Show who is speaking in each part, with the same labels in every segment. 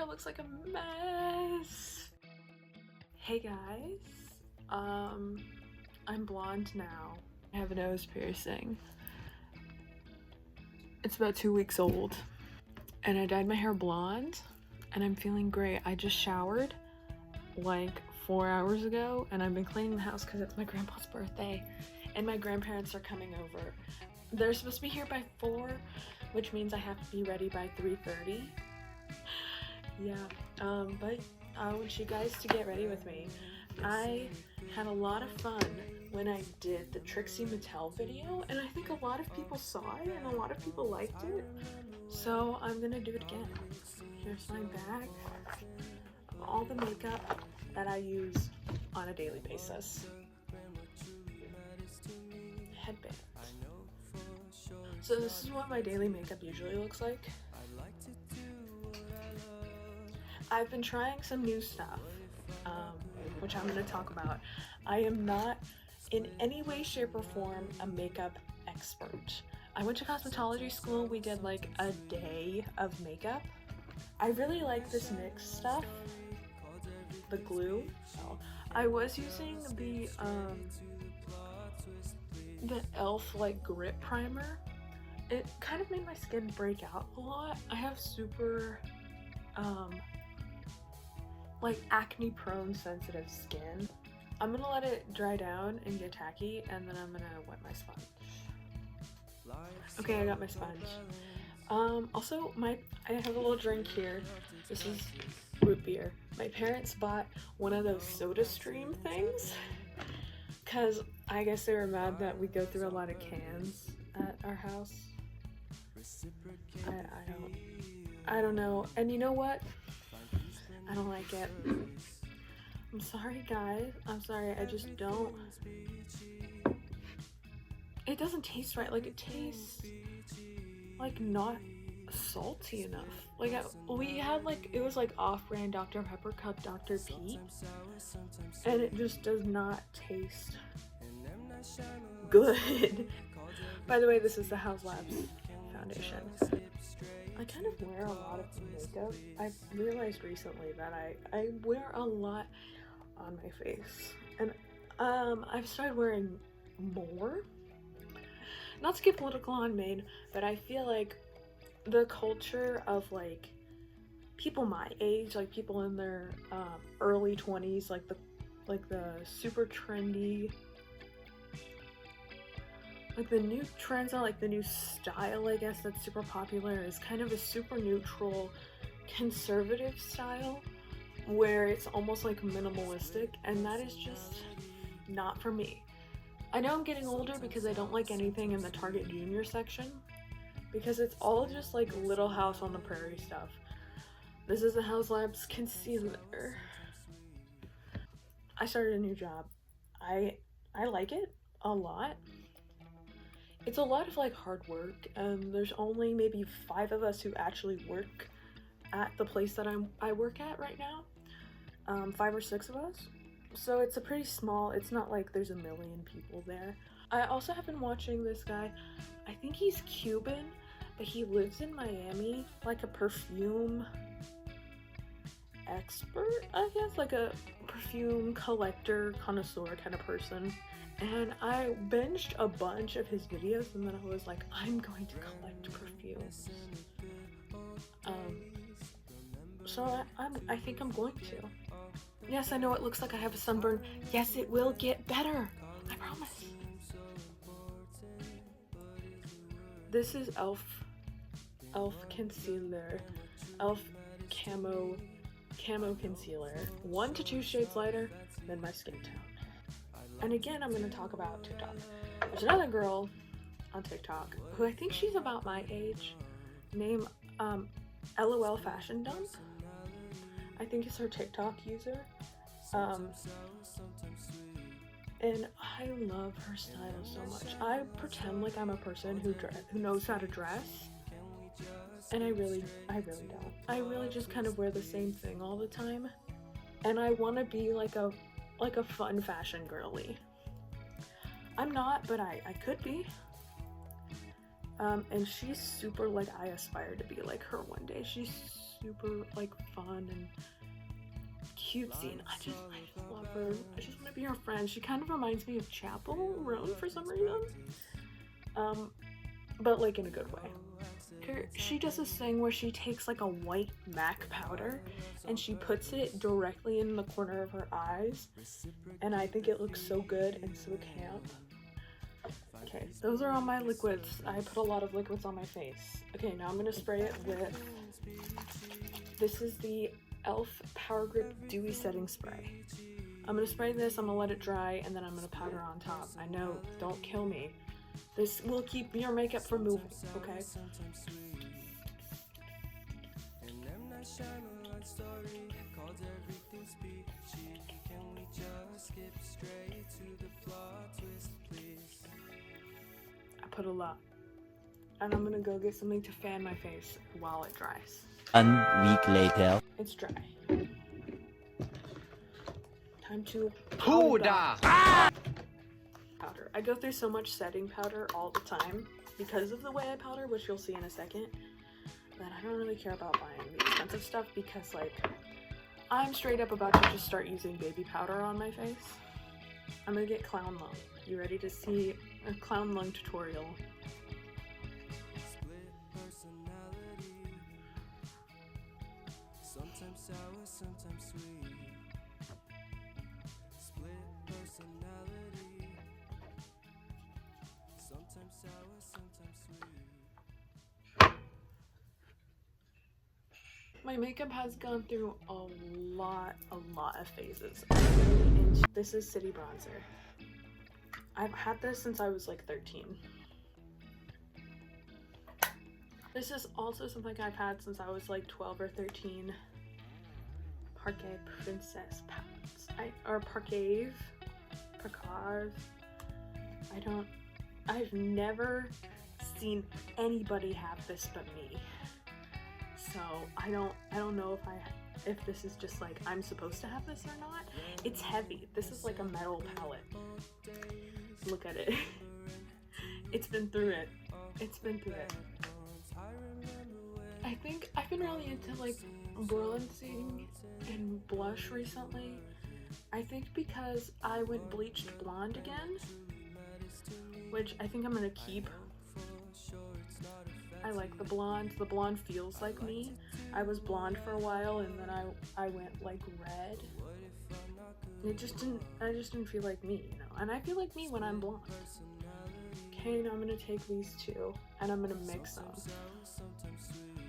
Speaker 1: hair looks like a mess. Hey guys, I'm blonde now. I have a nose piercing. It's about 2 weeks old, and I dyed my hair blonde, and I'm feeling great. I just showered like 4 hours ago, and I've been cleaning the house because it's my grandpa's birthday, and my grandparents are coming over. They're supposed to be here by 4, which means I have to be ready by 3:30. Yeah, but I want you guys to get ready with me. I had a lot of fun when I did the Trixie Mattel video, and I think a lot of people saw it and a lot of people liked it, so I'm gonna do it again. Here's my bag of all the makeup that I use on a daily basis. Headband. So this is what my daily makeup usually looks like. I've been trying some new stuff, which I'm going to talk about. I am not in any way, shape, or form a makeup expert. I went to cosmetology school. We did like a day of makeup. I really like this NYX stuff, the glue. So I was using the e.l.f. like grip primer. It kind of made my skin break out a lot. I have super like acne prone sensitive skin. I'm gonna let it dry down and get tacky, and then I'm gonna wet my sponge. Okay, I got my sponge. Also I have a little drink here. This is root beer. My parents bought one of those Soda Stream things because I guess they were mad that we go through a lot of cans at our house. I don't know. And you know what? I don't like it. I'm sorry, guys. I'm sorry. I just don't. It doesn't taste right. Like, it tastes like not salty enough. Like, we had like, it was like off-brand Dr. Pepper cup Dr. Pete, and it just does not taste good. By the way, this is the Haus Labs foundation. I kind of wear a lot of makeup. I've realized recently that I wear a lot on my face, and I've started wearing more. Not to get political on Maine, but I feel like the culture of like people my age, like people in their early 20s, like the super trendy, like the new trends are like the new style, I guess, that's super popular is kind of a super neutral conservative style where it's almost like minimalistic, and that is just not for me. I know I'm getting older because I don't like anything in the Target Junior section because it's all just like Little House on the Prairie stuff. This is the Haus Labs concealer. I started a new job. I like it a lot. It's a lot of like hard work, and there's only maybe 5 of us who actually work at the place that I work at right now. 5 or 6 of us. So it's a pretty small, it's not like there's a million people there. I also have been watching this guy. I think he's Cuban, but he lives in Miami, like a perfume expert, I guess, like a perfume collector, connoisseur kind of person. And I binged a bunch of his videos, and then I was like, I'm going to collect perfumes. So I think I'm going to. Yes, I know it looks like I have a sunburn. Yes, it will get better. I promise. This is e.l.f. concealer. e.l.f. camo concealer. 1 to 2 shades lighter than my skin tone. And again, I'm going to talk about TikTok. There's another girl on TikTok who I think she's about my age, named LOL Fashion Dump. I think it's her TikTok user. And I love her style so much. I pretend like I'm a person who knows how to dress, and I really don't. I really just kind of wear the same thing all the time, and I want to be like a fun fashion girly. I'm not, but I could be. And she's super, like, I aspire to be like her one day. She's super, like, fun and cutesy, and I just love her. I just want to be her friend. She kind of reminds me of Chapel Roan for some reason, but like in a good way. She does this thing where she takes like a white MAC powder and she puts it directly in the corner of her eyes, and I think it looks so good and so camp. Okay, those are all my liquids. I put a lot of liquids on my face. Okay, now I'm gonna spray it with, this is the e.l.f. Power Grip Dewy Setting Spray. I'm gonna spray this, I'm gonna let it dry, and then I'm gonna powder on top. I know, don't kill me. This will keep your makeup from moving, okay? I put a lot. And I'm gonna go get something to fan my face while it dries.
Speaker 2: 1 week later.
Speaker 1: It's dry. Time to
Speaker 3: powder.
Speaker 1: Powder. I go through so much setting powder all the time because of the way I powder, which you'll see in a second, that I don't really care about buying the expensive stuff because, like, I'm straight up about to just start using baby powder on my face. I'm gonna get Clown Lung. You ready to see a Clown Lung tutorial?
Speaker 4: Sometimes sour, sometimes sweet. Split personality. Sometimes sour, sometimes sweet.
Speaker 1: My makeup has gone through a lot of phases. This is City Bronzer. I've had this since I was like 13. This is also something I've had since I was like 12 or 13. Parquet Princess Palettes. Or Parcave. I've never seen anybody have this but me. So I don't know if this is just like I'm supposed to have this or not. It's heavy. This is like a metal palette. Look at it. It's been through it. It's been through it. I think I've been really into like bronzing and blush recently. I think because I went bleached blonde again, which I think I'm gonna keep. I like the blonde. The blonde feels like me. I was blonde for a while and then I went like red. I just didn't feel like me, you know. And I feel like me when I'm blonde. Okay, now I'm gonna take these two and I'm gonna mix them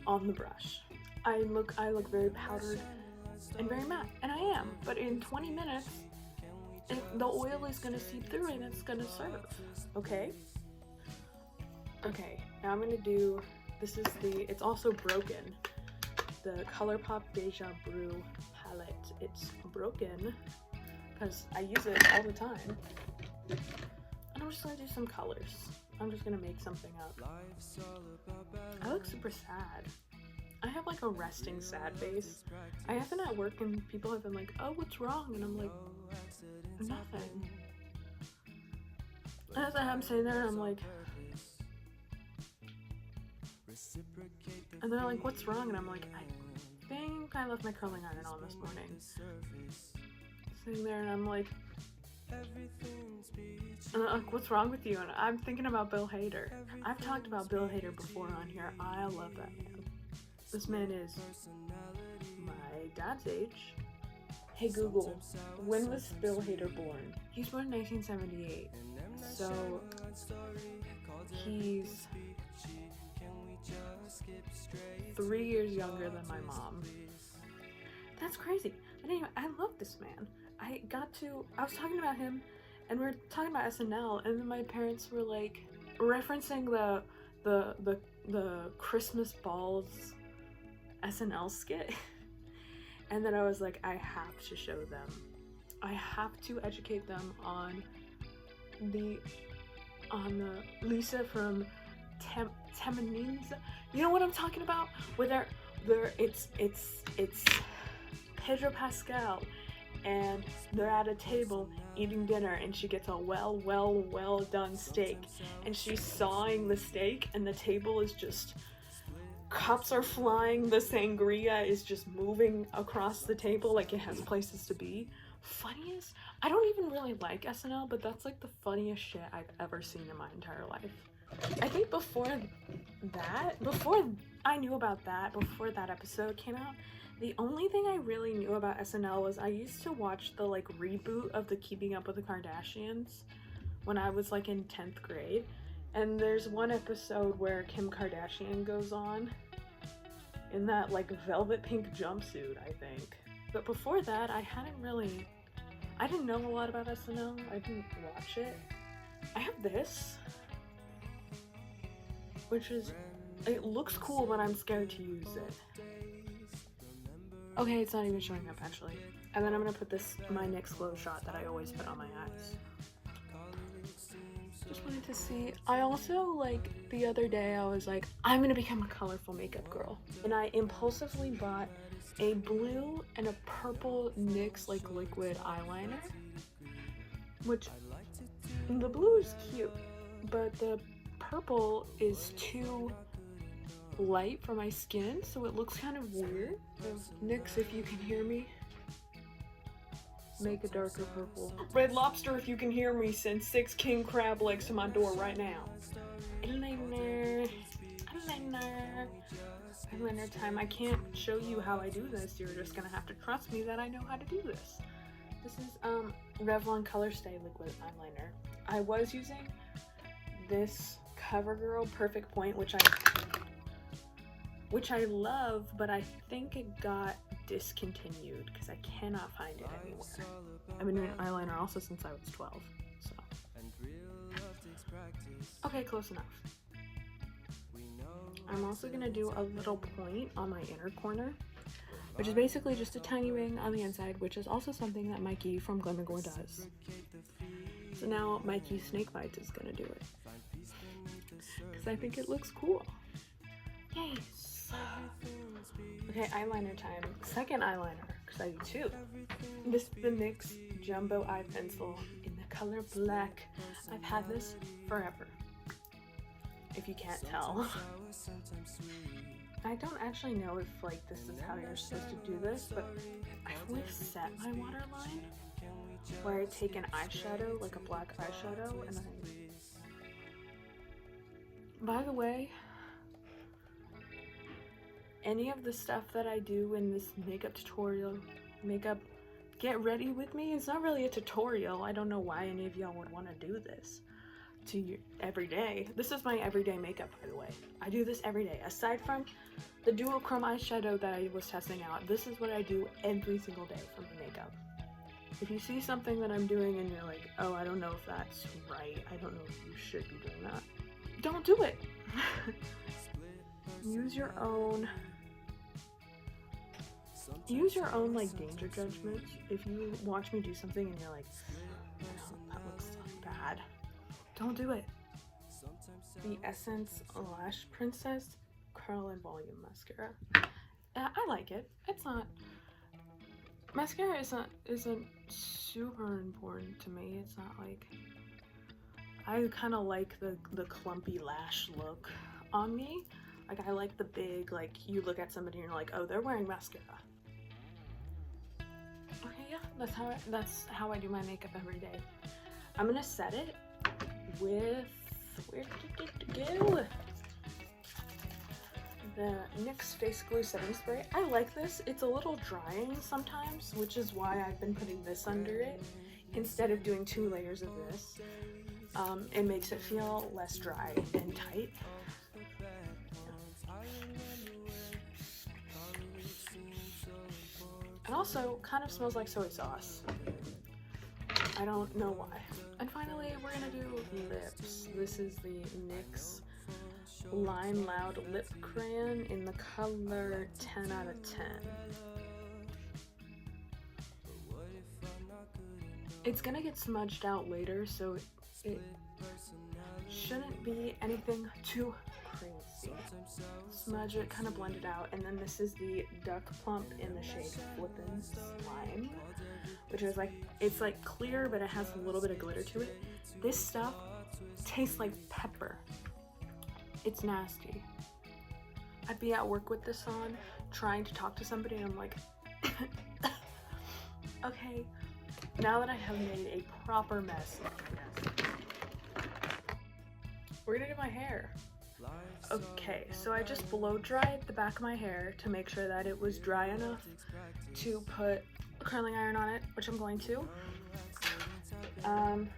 Speaker 1: on the brush. I look very powdered and very matte, and I am, but in 20 minutes the oil is gonna seep through and it's gonna serve. Okay, now I'm gonna do, this is it's also broken, the ColourPop Deja Brew palette. It's broken because I use it all the time, and I'm just gonna do some colors. I'm just gonna make something up. I look super sad. I have like a resting sad face. I have been at work and people have been like, oh, what's wrong? And I'm like, nothing. And as I'm sitting there, I'm like, and they're like, what's wrong? And I'm like, I think I left my curling iron on this morning. Sitting there and I'm like, and they're like, what's wrong with you? And I'm thinking about Bill Hader. I've talked about Bill Hader before on here. I love that man. This man is my dad's age. Hey Google, when was Bill Hader born? He's born in 1978. So he's 3 years younger than my mom. That's crazy. But anyway, I love this man. I was talking about him and we were talking about SNL, and then my parents were like referencing the Christmas balls SNL skit. And then I was like, I have to show them. I have to educate them on the Lisa from Temenins. You know what I'm talking about? Where it's Pedro Pascal and they're at a table eating dinner, and she gets a well done steak, and she's sawing the steak, and the table is just, cups are flying, the sangria is just moving across the table like it has places to be. Funniest, I don't even really like SNL, but that's like the funniest shit I've ever seen in my entire life. I think before I knew about that, before that episode came out, the only thing I really knew about SNL was I used to watch the like reboot of the Keeping Up with the Kardashians when I was like in 10th grade. And there's one episode where Kim Kardashian goes on in that like velvet pink jumpsuit, I think. But before that, I didn't know a lot about SNL. I didn't watch it. I have this, which is, it looks cool, but I'm scared to use it. Okay, it's not even showing up actually. And then I'm gonna put this, my NYX Glow Shot that I always put on my eyes. Just wanted to see. I also, like, the other day I was like, I'm gonna become a colorful makeup girl. And I impulsively bought a blue and a purple NYX like liquid eyeliner. Which, the blue is cute, but the purple is too light for my skin, so it looks kind of weird. So, NYX, if you can hear me, make a darker purple. Red Lobster, if you can hear me, send 6 king crab legs to my door right now. Eyeliner time. I can't show you how I do this. You're just gonna have to trust me that I know how to do this. This is Revlon Color Stay liquid eyeliner. I was using this CoverGirl Perfect Point, which I love, but I think it got discontinued because I cannot find it anywhere. I've been doing eyeliner also since I was 12, so. Okay, close enough. I'm also gonna do a little point on my inner corner, which is basically just a tiny wing on the inside, which is also something that Mikey from Glamigore does. So now Mikey Snakebites is gonna do it, because I think it looks cool. Yay! Okay, eyeliner time. Second eyeliner, because I do 2. This is the NYX Jumbo Eye Pencil in the color black. I've had this forever, if you can't tell. I don't actually know if like this is how you're supposed to do this, but I always set my waterline where I take an eyeshadow, like a black eyeshadow, and then by the way, any of the stuff that I do in this makeup tutorial, get ready with me, it's not really a tutorial. I don't know why any of y'all would want to do this to your everyday. This is my everyday makeup, by the way. I do this every day. Aside from the duochrome eyeshadow that I was testing out, this is what I do every single day for my makeup. If you see something that I'm doing and you're like, oh, I don't know if that's right, I don't know if you should be doing that, don't do it. Use your own like danger judgment. If you watch me do something and you're like, no, that looks bad, don't do it. The Essence Lash Princess Curl and Volume Mascara. I like it. It's not, mascara isn't super important to me. It's not like, I kind of like the clumpy lash look on me. Like, I like the big, like, you look at somebody and you're like, oh, they're wearing mascara. Okay, yeah, that's how I do my makeup every day. I'm gonna set it with, where did it go? The NYX Face Glue Setting Spray. I like this. It's a little drying sometimes, which is why I've been putting this under it instead of doing 2 layers of this. It makes it feel less dry and tight. And also, kind of smells like soy sauce. I don't know why. And finally, we're gonna do lips. This is the NYX Line Loud Lip Crayon in the color 10 out of 10. It's gonna get smudged out later, so it shouldn't be anything too Princey. Smudge it, kind of blend it out, and then this is the Duck Plump in the shade Flippin' Slime, which is like, it's like clear, but it has a little bit of glitter to it. This stuff tastes like pepper. It's nasty. I'd be at work with this on, trying to talk to somebody, and I'm like, okay, now that I have made a proper mess, we're gonna do my hair. Okay, so I just blow dried the back of my hair to make sure that it was dry enough to put a curling iron on it, which I'm going to. I'm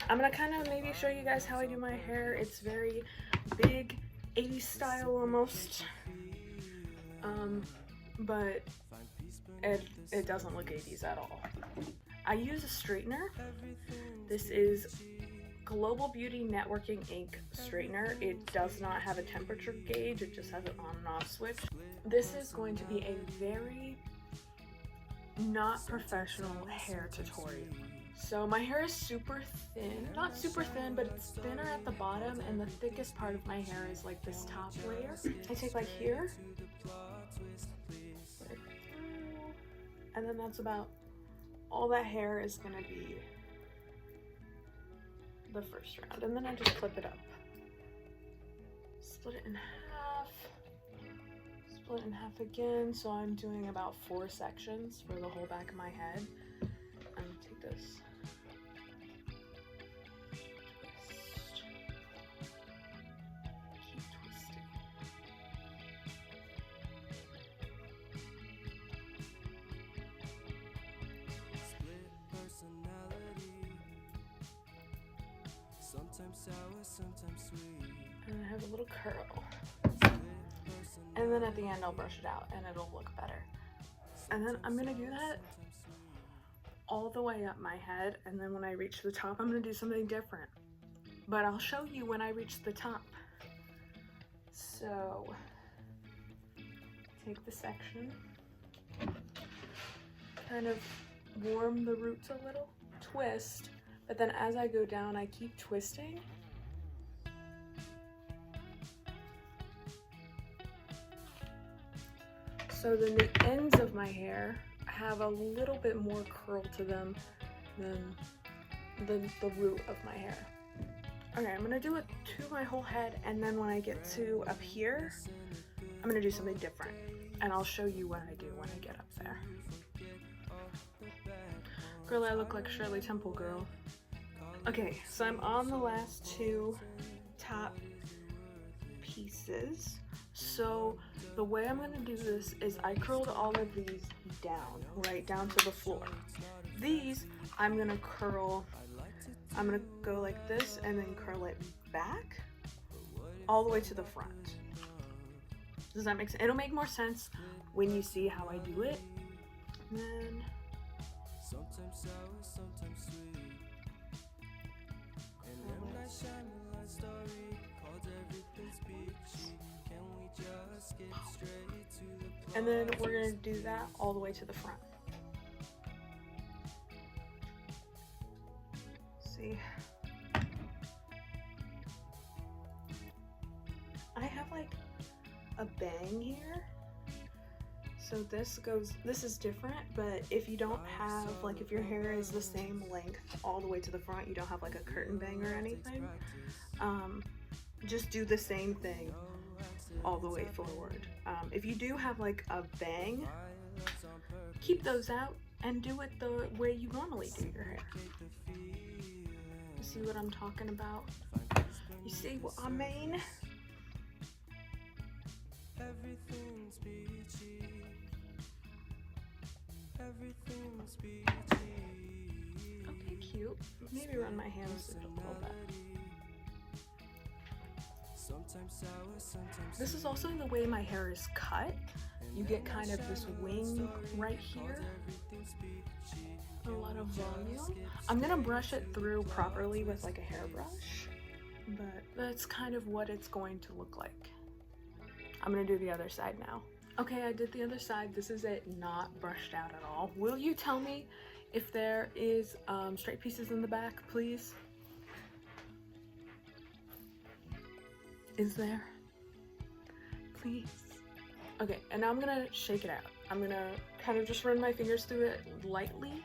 Speaker 1: gonna kind of maybe show you guys how I do my hair. It's very big, 80s style almost, but it doesn't look 80s at all. I use a straightener. This is Global Beauty Networking Ink straightener. It does not have a temperature gauge, it just has an on and off switch. This is going to be a very not professional hair tutorial. So my hair is super thin, not super thin, but it's thinner at the bottom, and the thickest part of my hair is like this top layer. I take like here, and then that's about all that hair is gonna be the first round, and then I just flip it up, split it in half, split it in half again, so I'm doing about 4 sections for the whole back of my head. I'm gonna take this, twist, keep twisting.
Speaker 4: Split personality. Sometimes sour, sometimes sweet.
Speaker 1: And I have a little curl. And then at the end I'll brush it out and it'll look better. And then I'm gonna do that all the way up my head, and then when I reach the top I'm gonna do something different. But I'll show you when I reach the top. So take the section, kind of warm the roots a little, twist, but then as I go down I keep twisting. So then the ends of my hair have a little bit more curl to them than the root of my hair. Okay, I'm gonna do it to my whole head, and then when I get to up here, I'm gonna do something different. And I'll show you what I do when I get up there. Girl, I look like Shirley Temple girl. Okay, so I'm on the last 2 top pieces. So the way I'm gonna do this is I curled all of these down, right down to the floor. These, I'm gonna curl, I'm gonna go like this and then curl it back all the way to the front. Does that make sense? It'll make more sense when you see how I do it. And then
Speaker 4: Sometimes sour, sometimes sweet. And M. Night Shyamalan story called Everything's Peachy. Can we just get straight to the plot?
Speaker 1: and then we're gonna do that all the way to the front. See? I have like a bang here. So this is different, but if you don't have, like if your hair is the same length all the way to the front, you don't have like a curtain bang or anything, just do the same thing all the way forward. If you do have like a bang, keep those out and do it the way you normally do your hair. You see what I'm talking about? You see what I mean?
Speaker 4: Everything's peachy. Everything's peachy.
Speaker 1: Okay, cute. Maybe run my hands a little bit.
Speaker 4: Sometimes sour, sometimes
Speaker 1: This is also the way my hair is cut. You get kind of this wing right here. A lot of volume. I'm gonna brush it through properly with like a hairbrush, but that's kind of what it's going to look like. I'm gonna do the other side now. Okay, I did the other side. This is it, not brushed out at all. Will you tell me if there is straight pieces in the back, please? Is there? Please. Okay, and now I'm gonna shake it out. I'm gonna kind of just run my fingers through it lightly.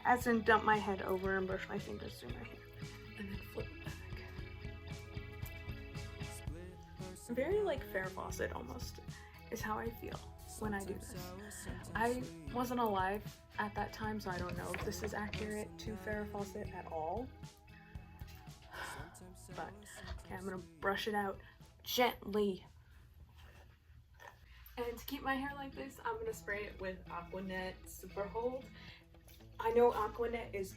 Speaker 1: As in dump my head over and brush my fingers through my hair. And then flip it back. Very like Farrah Fawcett almost is how I feel when I do this. I wasn't alive at that time, so I don't know if this is accurate to Farrah Fawcett at all. But okay, I'm gonna brush it out gently. And to keep my hair like this, I'm gonna spray it with Aqua Net Super Hold. I know Aqua Net is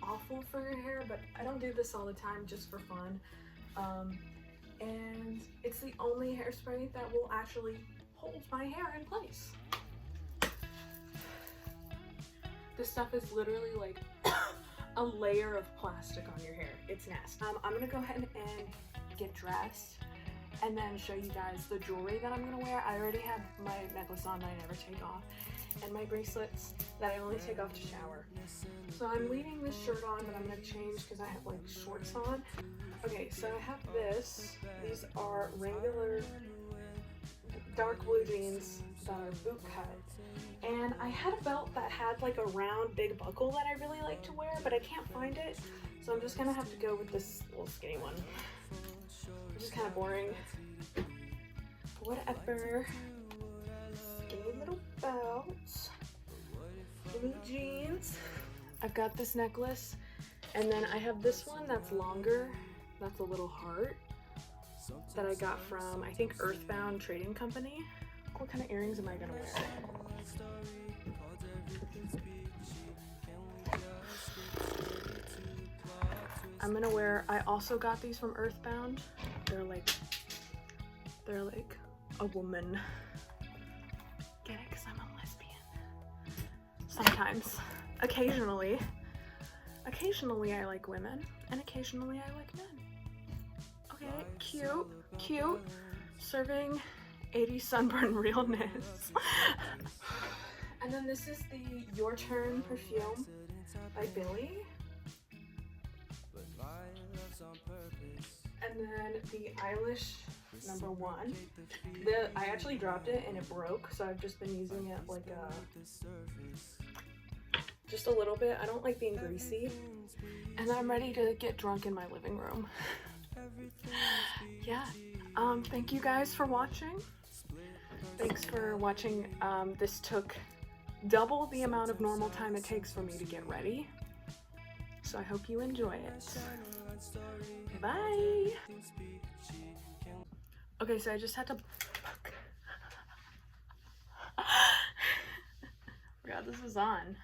Speaker 1: awful for your hair, but I don't do this all the time, just for fun. And it's the only hairspray that will actually hold my hair in place. This stuff is literally like a layer of plastic on your hair. It's nasty. I'm gonna go ahead and get dressed and then show you guys the jewelry that I'm gonna wear. I already have my necklace on that I never take off, and my bracelets that I only take off to shower. So I'm leaving this shirt on, but I'm gonna change because I have like shorts on. Okay, so I have this. These are regular dark blue jeans that are boot cut. And I had a belt that had like a round big buckle that I really like to wear, but I can't find it. So I'm just gonna have to go with this little skinny one. Which is kind of boring. Whatever. Skinny little belt. Blue jeans. I've got this necklace. And then I have this one that's longer. That's a little heart. That I got from, I think, Earthbound Trading Company. What kind of earrings am I gonna wear? I'm gonna wear, I also got these from Earthbound. They're like a woman. Get it? Because I'm a lesbian. Sometimes. Occasionally I like women, and occasionally I like men. Okay, cute. Serving 80s sunburn realness. And then this is the Your Turn perfume by Billy. And then the Eilish #1. I actually dropped it and it broke, so I've just been using it like just a little bit. I don't like being greasy. And then I'm ready to get drunk in my living room. Yeah. Thank you guys for watching. Thanks for watching. This took double the amount of normal time it takes for me to get ready. So I hope you enjoy it. Bye. Okay, so I just had to forgot this was on.